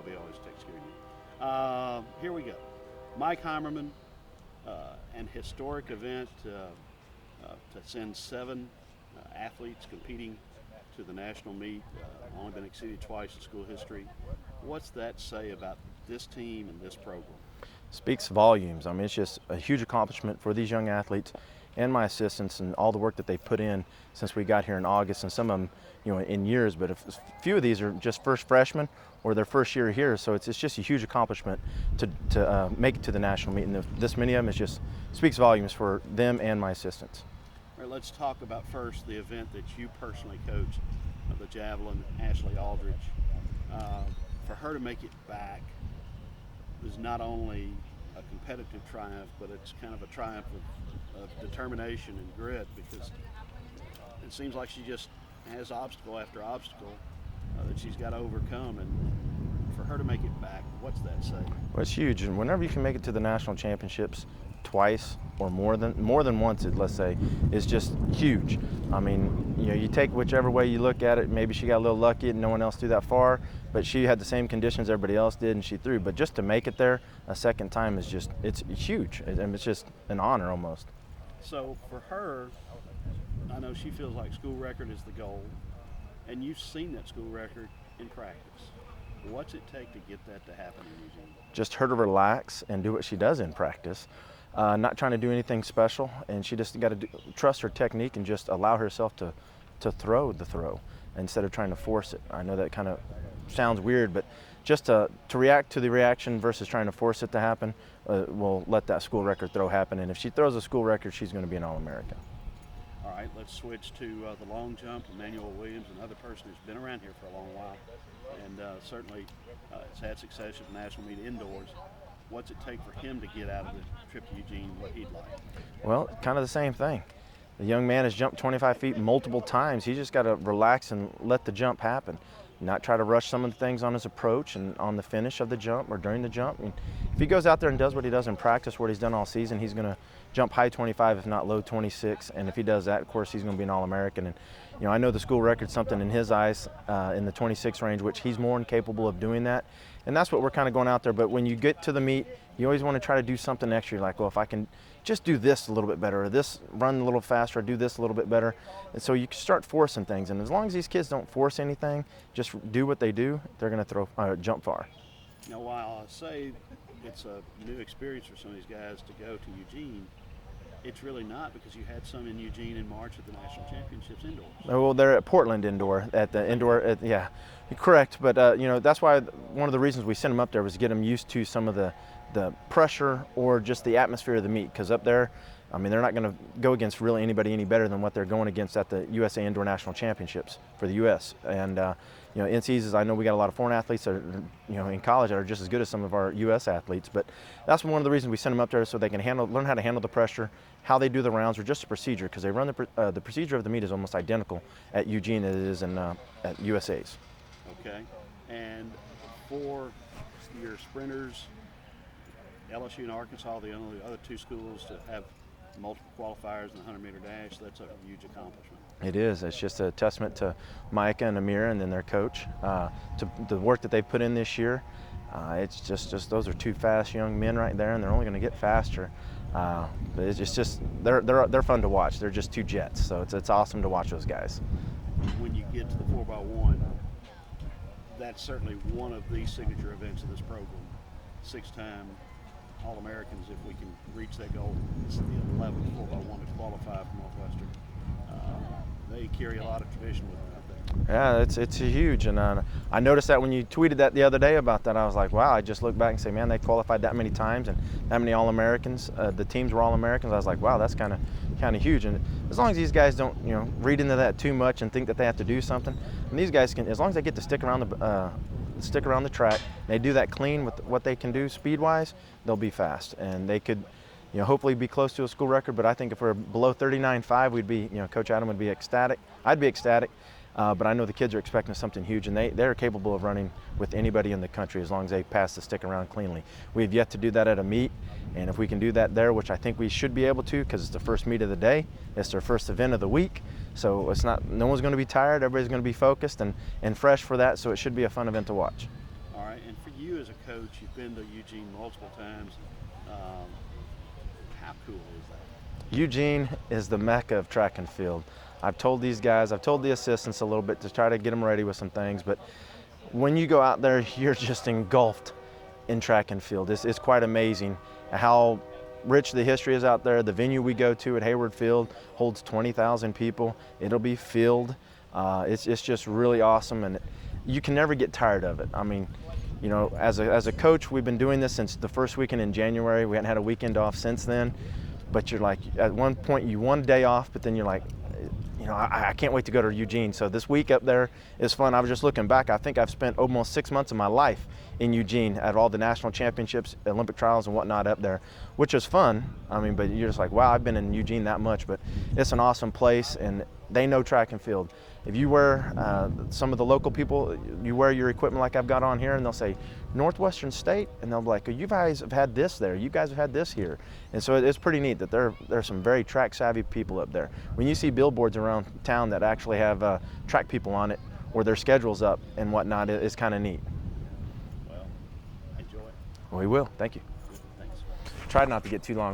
Shelby always takes care of you. Here we go. Mike Heimerman, an historic event to send 7 athletes competing to the national meet, only been exceeded twice in school history. What's that say about this team and this program? Speaks volumes. I mean, it's just a huge accomplishment for these young athletes and my assistants and all the work that they've put in since we got here in August, and some of them, in years, but a few of these are just first freshmen or their first year here, so it's just a huge accomplishment to make it to the national meet, and this many of them, it just speaks volumes for them and my assistants. All right, let's talk about first the event that you personally coached, the javelin, Ashley Aldridge. For her to make it back is not only a competitive triumph, but it's kind of a triumph of determination and grit, because it seems like she just has obstacle after obstacle that she's got to overcome, and for her to make it back, what's that say? Well, it's huge, and whenever you can make it to the national championships twice or more than once, let's say, is just huge. I mean, you take whichever way you look at it. Maybe she got a little lucky and no one else threw that far, but she had the same conditions everybody else did and she threw. But just to make it there a second time is just, it's huge, and it's just an honor almost. So for her, I know she feels like school record is the goal, and you've seen that school record in practice. What's it take to get that to happen in Eugene? Just her to relax and do what she does in practice. Not trying to do anything special, and she just got to trust her technique and just allow herself to throw the throw instead of trying to force it. I know that kind of sounds weird, but just to react to the reaction versus trying to force it to happen will let that school record throw happen. And if she throws a school record, she's going to be an All-American. All right, let's switch to the long jump. Emmanuel Williams, another person who's been around here for a long while, and certainly has had success at the national meet indoors. What's it take for him to get out of the trip to Eugene, what he'd like? Well, kind of the same thing. The young man has jumped 25 feet multiple times. He just got to relax and let the jump happen. Not try to rush some of the things on his approach and on the finish of the jump or during the jump. And if he goes out there and does what he does in practice, what he's done all season, he's going to jump high 25, if not low 26. And if he does that, of course, he's going to be an All-American. And I know the school record's something in his eyes in the 26 range, which he's more than capable of doing that. And that's what we're kind of going out there. But when you get to the meet, you always want to try to do something extra. You're like, well, if I can just do this a little bit better, or this run a little faster, or do this a little bit better. And so you can start forcing things. And as long as these kids don't force anything, just do what they do, they're going to jump far. Now, while I say it's a new experience for some of these guys to go to Eugene, it's really not, because you had some in Eugene in March at the National Championships indoors. Well, they're at Portland indoor, at the indoor, yeah, correct. But, that's why one of the reasons we sent them up there was to get them used to some of the pressure or just the atmosphere of the meet. Because up there, I mean, they're not going to go against really anybody any better than what they're going against at the USA Indoor National Championships for the U.S. And, NCs, I know we got a lot of foreign athletes that are, in college that are just as good as some of our U.S. athletes. But that's one of the reasons we send them up there, so they can learn how to handle the pressure, how they do the rounds, or just the procedure, because they run the procedure of the meet is almost identical at Eugene as it is at USA's. Okay. And for your sprinters, LSU and Arkansas, the only other two schools to have multiple qualifiers in the 100-meter dash, that's a huge accomplishment. It is. It's just a testament to Micah and Amira and then their coach, to the work that they've put in this year. It's just those are two fast young men right there, and they're only going to get faster. But it's just they're fun to watch. They're just two jets, so it's awesome to watch those guys. When you get to the 4x1, that's certainly one of the signature events of this program. 6-time All-Americans, if we can reach that goal. It's the 11th 4x1 to qualify for Northwestern. They carry a lot of tradition with them out there. Yeah, it's huge, and I noticed that when you tweeted that the other day about that, I was like, wow. I just looked back and say, man, they qualified that many times and that many All-Americans. The teams were All-Americans. I was like, wow, that's kind of huge. And as long as these guys don't read into that too much and think that they have to do something, and these guys can, as long as they get to stick around the track, they do that clean with what they can do speed-wise, they'll be fast, and they could hopefully be close to a school record. But I think if we're below 39.5, we'd be, Coach Adam would be ecstatic. I'd be ecstatic. But I know the kids are expecting something huge, and they're capable of running with anybody in the country as long as they pass the stick around cleanly. We've yet to do that at a meet, and if we can do that there, which I think we should be able to, because it's the first meet of the day, it's their first event of the week, so no one's going to be tired, everybody's going to be focused and fresh for that, so it should be a fun event to watch. All right, and for you as a coach, you've been to Eugene multiple times. How cool is that? Eugene is the mecca of track and field. I've told these guys, I've told the assistants a little bit to try to get them ready with some things, but when you go out there, you're just engulfed in track and field. It's quite amazing how rich the history is out there. The venue we go to at Hayward Field holds 20,000 people. It'll be filled. It's just really awesome, and you can never get tired of it. I mean, you know, as a coach, we've been doing this since the first weekend in January. We hadn't had a weekend off since then. But you're like, at one point you want a day off, but then you're like, you know, I can't wait to go to Eugene. So this week up there is fun. I was just looking back. I think I've spent almost 6 months of my life in Eugene at all the national championships, Olympic trials and whatnot up there, which is fun. I mean, but you're just like, wow, I've been in Eugene that much. But it's an awesome place, and they know track and field. If you wear, some of the local people, you wear your equipment like I've got on here, and they'll say, Northwestern State, and they'll be like, you guys have had this there, you guys have had this here. And so it's pretty neat that there are some very track savvy people up there. When you see billboards around town that actually have track people on it, or their schedules up and whatnot, it's kind of neat. Well, enjoy it. We will, thank you. Thanks. Tried not to get too long.